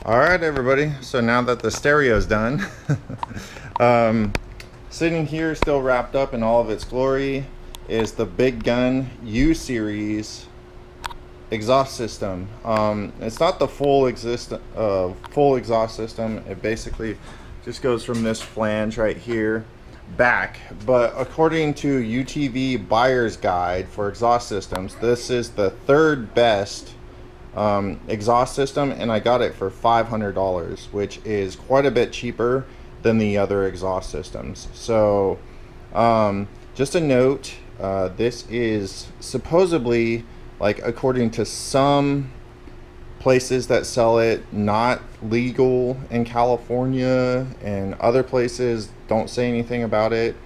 All right, everybody. So now that the stereo's done, sitting here still wrapped up in all of its glory is the Big Gun U Series exhaust system. It's not the full exhaust system. It basically just goes from this flange right here back, but according to UTV Buyer's Guide for exhaust systems, this is the third best exhaust system, and I got it for $500, which is quite a bit cheaper than the other exhaust systems. So just a note, this is supposedly, like, according to some places that sell it, not legal in California, and other places don't say anything about it.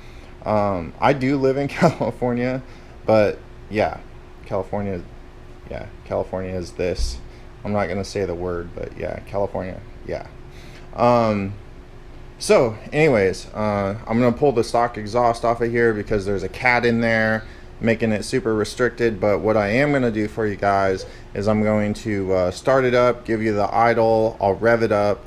I do live in California, but yeah, California is this. I'm not gonna say the word, but yeah, California, yeah. So anyways, I'm gonna pull the stock exhaust off of here because there's a cat in there making it super restricted. But what I am gonna do for you guys is I'm going to start it up, give you the idle, I'll rev it up.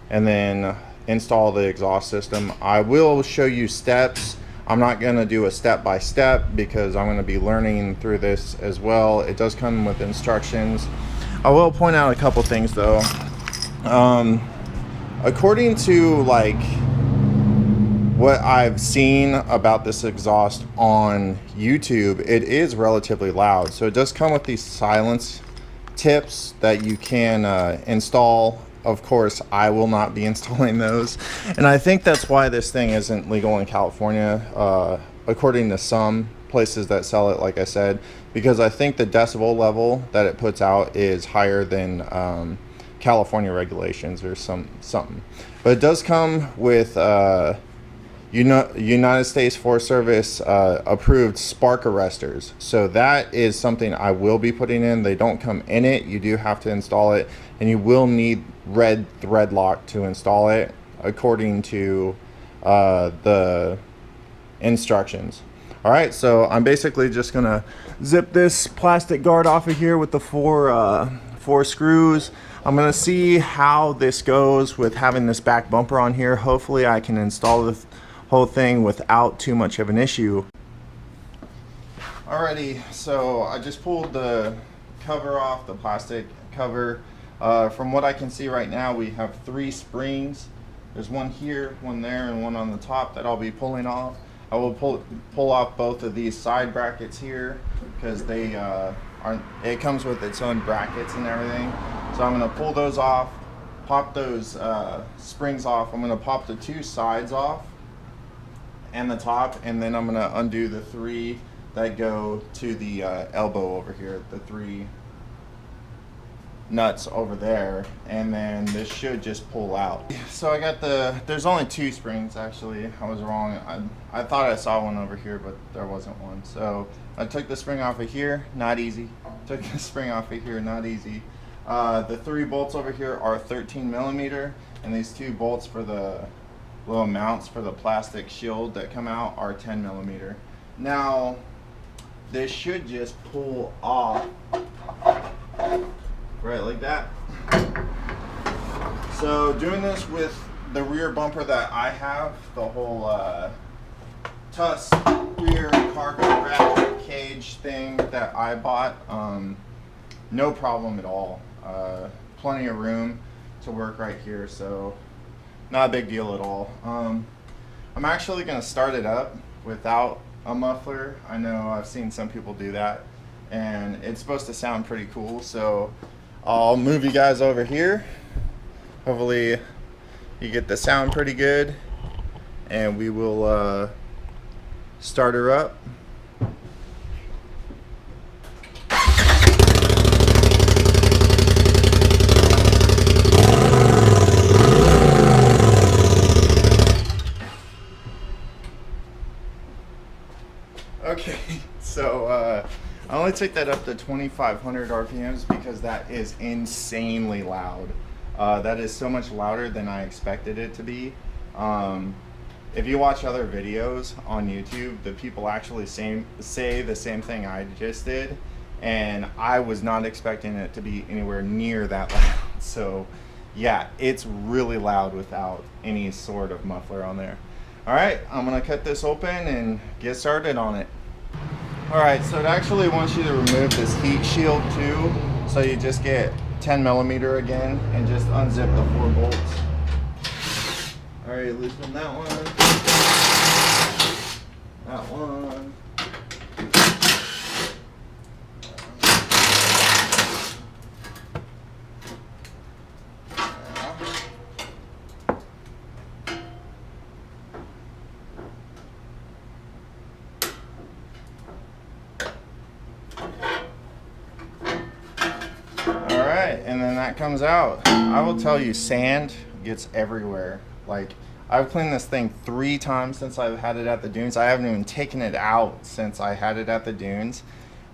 And then install the exhaust system. I will show you steps. I'm not going to do a step-by-step because I'm going to be learning through this as well. It does come with instructions. I will point out a couple things though. According to like what I've seen about this exhaust on YouTube, it is relatively loud. So it does come with these silence tips that you can install. Of course, I will not be installing those, and I think that's why this thing isn't legal in California, according to some places that sell it, like I said, because I think the decibel level that it puts out is higher than California regulations or something. But it does come with United States Forest Service approved spark arresters, so that is something I will be putting in. They don't come in it, you do have to install it, and you will need red thread lock to install it according to the instructions. All right, so I'm basically just gonna zip this plastic guard off of here with the four screws. I'm gonna see how this goes with having this back bumper on here. Hopefully I can install the whole thing without too much of an issue. Alrighty, so I just pulled the cover off, the plastic cover. From what I can see right now, we have 3 springs. There's one here, one there, and one on the top that I'll be pulling off. I will pull off both of these side brackets here because they it comes with its own brackets and everything. So I'm gonna pull those off, pop those springs off. I'm gonna pop the 2 sides off and the top, and then I'm gonna undo the 3 that go to the elbow over here, the 3 nuts over there, and then this should just pull out. So I got there's only 2 springs actually. I was wrong. I thought I saw one over here, but there wasn't one. So I took the spring off of here, not easy. Took the spring off of here, not easy. The 3 bolts over here are 13mm, and these 2 bolts for the little mounts for the plastic shield that come out are 10mm. Now this should just pull off right like that. So doing this with the rear bumper that I have, the whole Tuss rear cargo rack cage thing that I bought, no problem at all. Plenty of room to work right here, so not a big deal at all. I'm actually going to start it up without a muffler. I know I've seen some people do that, and it's supposed to sound pretty cool, so I'll move you guys over here. Hopefully you get the sound pretty good, and we will start her up. Okay, so I only take that up to 2,500 RPMs because that is insanely loud. That is so much louder than I expected it to be. If you watch other videos on YouTube, the people actually say the same thing I just did, and I was not expecting it to be anywhere near that loud. So yeah, it's really loud without any sort of muffler on there. All right, I'm gonna cut this open and get started on it. All right, so it actually wants you to remove this heat shield too. So you just get 10mm again and just unzip the 4 bolts. All right, loosen that one. That one. And then that comes out. I will tell you, sand gets everywhere. Like, I've cleaned this thing 3 times since I've had it at the dunes. I haven't even taken it out since I had it at the dunes,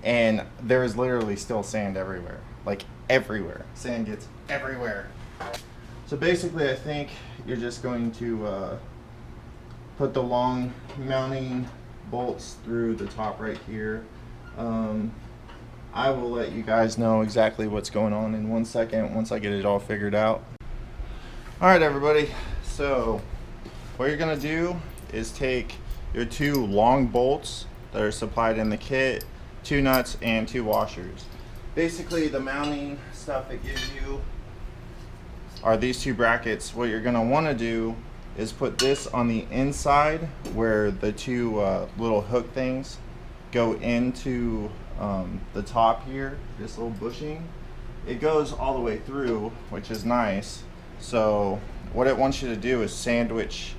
and there is literally still sand everywhere. Like, everywhere. Sand gets everywhere. So basically, I think you're just going to put the long mounting bolts through the top right here. I will let you guys know exactly what's going on in 1 second once I get it all figured out. All right, everybody. So what you're gonna do is take your 2 long bolts that are supplied in the kit, 2 nuts and 2 washers. Basically, the mounting stuff it gives you are these 2 brackets. What you're gonna wanna do is put this on the inside where the 2 little hook things go into the top here, this little bushing. It goes all the way through, which is nice. So what it wants you to do is sandwich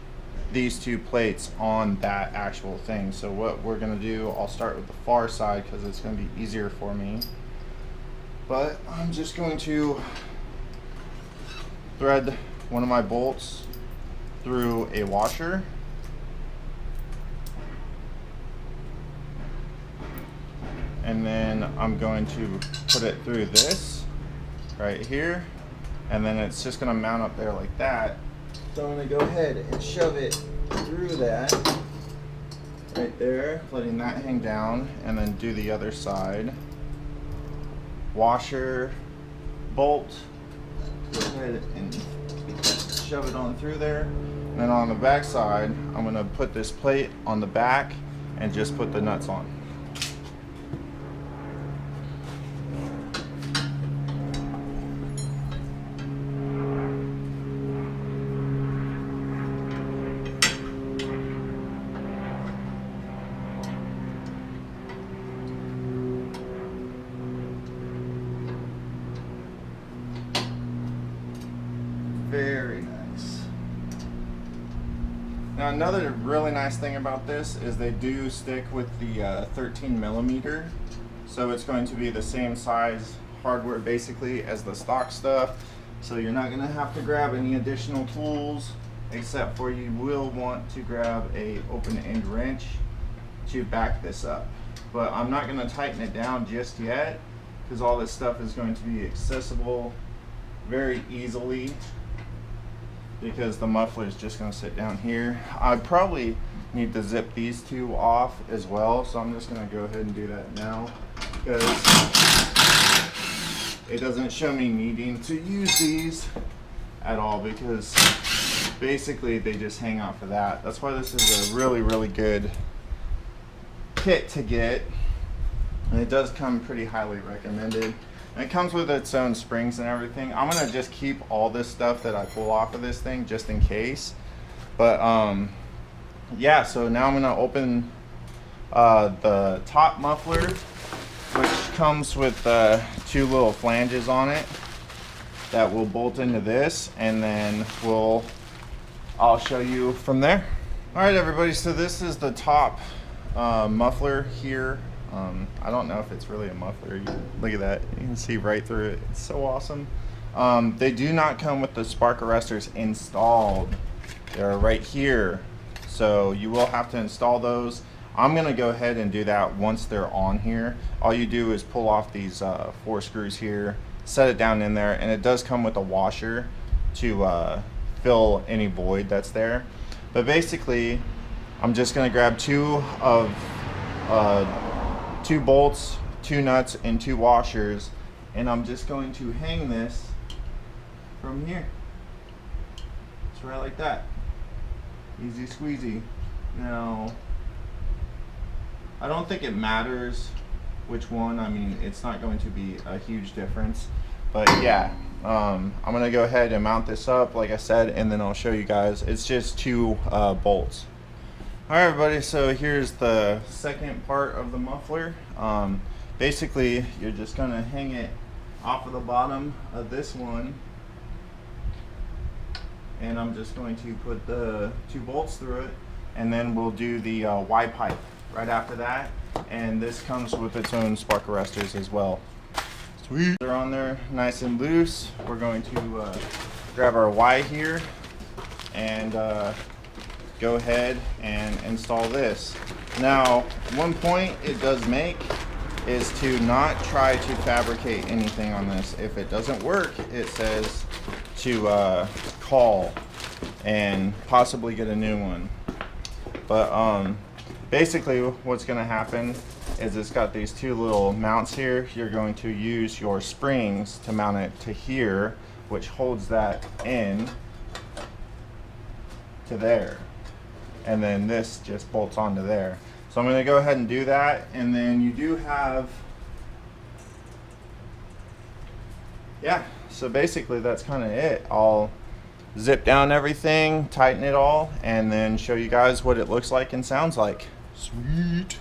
these 2 plates on that actual thing. So what we're gonna do, I'll start with the far side because it's gonna be easier for me. But I'm just going to thread one of my bolts through a washer. And then I'm going to put it through this right here, and then it's just gonna mount up there like that. So I'm gonna go ahead and shove it through that right there, letting that hang down, and then do the other side. Washer, bolt, go ahead and shove it on through there. And then on the back side, I'm gonna put this plate on the back and just put the nuts on. Very nice. Now another really nice thing about this is they do stick with the 13mm, so it's going to be the same size hardware basically as the stock stuff, so you're not going to have to grab any additional tools, except for you will want to grab a open end wrench to back this up. But I'm not going to tighten it down just yet because all this stuff is going to be accessible very easily, because the muffler is just going to sit down here. I probably need to zip these 2 off as well, so I'm just going to go ahead and do that now because it doesn't show me needing to use these at all, because basically they just hang out for that. That's why this is a really good kit to get, and it does come pretty highly recommended. And it comes with its own springs and everything. I'm gonna just keep all this stuff that I pull off of this thing just in case. But yeah, so now I'm gonna open the top muffler, which comes with 2 little flanges on it that will bolt into this, and then I'll show you from there. All right, everybody, so this is the top muffler here. I don't know if it's really a muffler. Look at that, you can see right through it. It's so awesome. They do not come with the spark arresters installed. They're right here, so you will have to install those. I'm gonna go ahead and do that once they're on here. All you do is pull off these 4 screws here, set it down in there, and it does come with a washer to fill any void that's there. But basically, I'm just gonna grab 2 bolts, 2 nuts, and 2 washers, and I'm just going to hang this from here. It's right like that. Easy squeezy. Now, I don't think it matters which one. I mean, it's not going to be a huge difference. But yeah, I'm gonna go ahead and mount this up, like I said, and then I'll show you guys. It's just 2 bolts. All right, everybody, so here's the second part of the muffler. Basically, you're just gonna hang it off of the bottom of this one, and I'm just going to put the 2 bolts through it, and then we'll do the Y pipe right after that. And this comes with its own spark arresters as well. Sweet. They're on there nice and loose. We're going to grab our Y here and go ahead and install this. Now, one point it does make is to not try to fabricate anything on this. If it doesn't work, it says to call and possibly get a new one. But basically what's going to happen is it's got these 2 little mounts here. You're going to use your springs to mount it to here, which holds that in to there, and then this just bolts onto there. So I'm going to go ahead and do that, and then you do have, yeah, so basically that's kind of it. I'll zip down everything, tighten it all, and then show you guys what it looks like and sounds like. Sweet.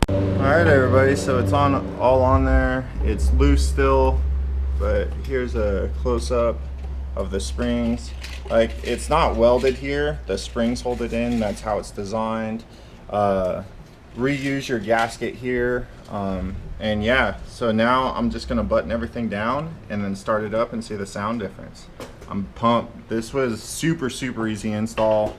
Alright, everybody, so it's all on there. It's loose still, but here's a close-up of the springs. Like, it's not welded here, the springs hold it in. That's how it's designed. Reuse your gasket here, and yeah, so now I'm just gonna button everything down and then start it up and see the sound difference. I'm pumped. This was super easy install.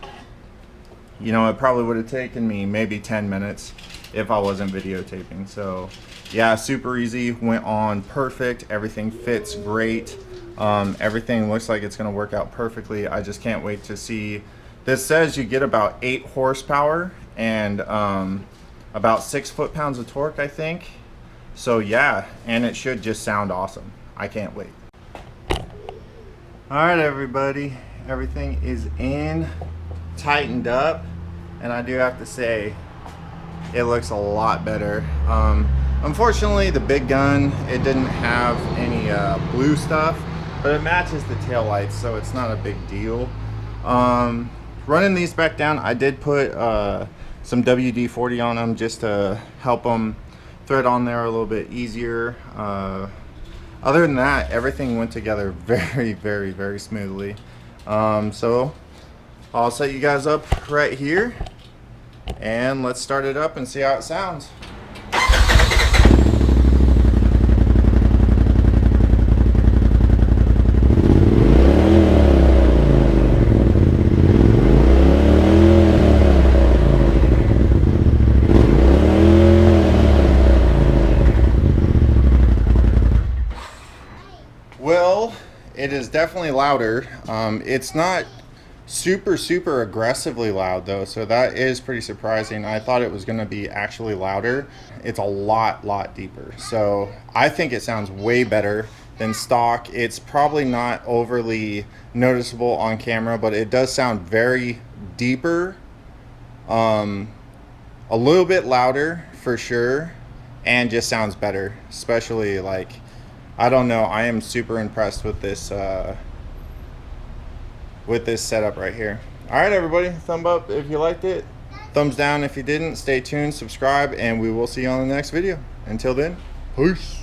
You know, it probably would have taken me maybe 10 minutes if I wasn't videotaping. So yeah, super easy, went on perfect. Everything fits great. Everything looks like it's gonna work out perfectly. I just can't wait to see. This says you get about 8 horsepower and about 6 foot-pounds of torque, I think. So yeah, and it should just sound awesome. I can't wait. All right, everybody, everything is in, tightened up, and I do have to say it looks a lot better. Unfortunately, the big gun, it didn't have any blue stuff, but it matches the tail lights, so it's not a big deal. Running these back down, I did put some WD-40 on them just to help them thread on there a little bit easier. Other than that, everything went together very smoothly. So I'll set you guys up right here and let's start it up and see how it sounds. Well, it is definitely louder. It's not super aggressively loud though, so that is pretty surprising. I thought it was going to be actually louder. It's a lot deeper, so I think it sounds way better than stock. It's probably not overly noticeable on camera, but it does sound very deeper, a little bit louder for sure, and just sounds better. Especially, like, I don't know, I am super impressed with this setup right here. All right, everybody, thumb up if you liked it, thumbs down if you didn't. Stay tuned, subscribe, and we will see you on the next video. Until then, peace.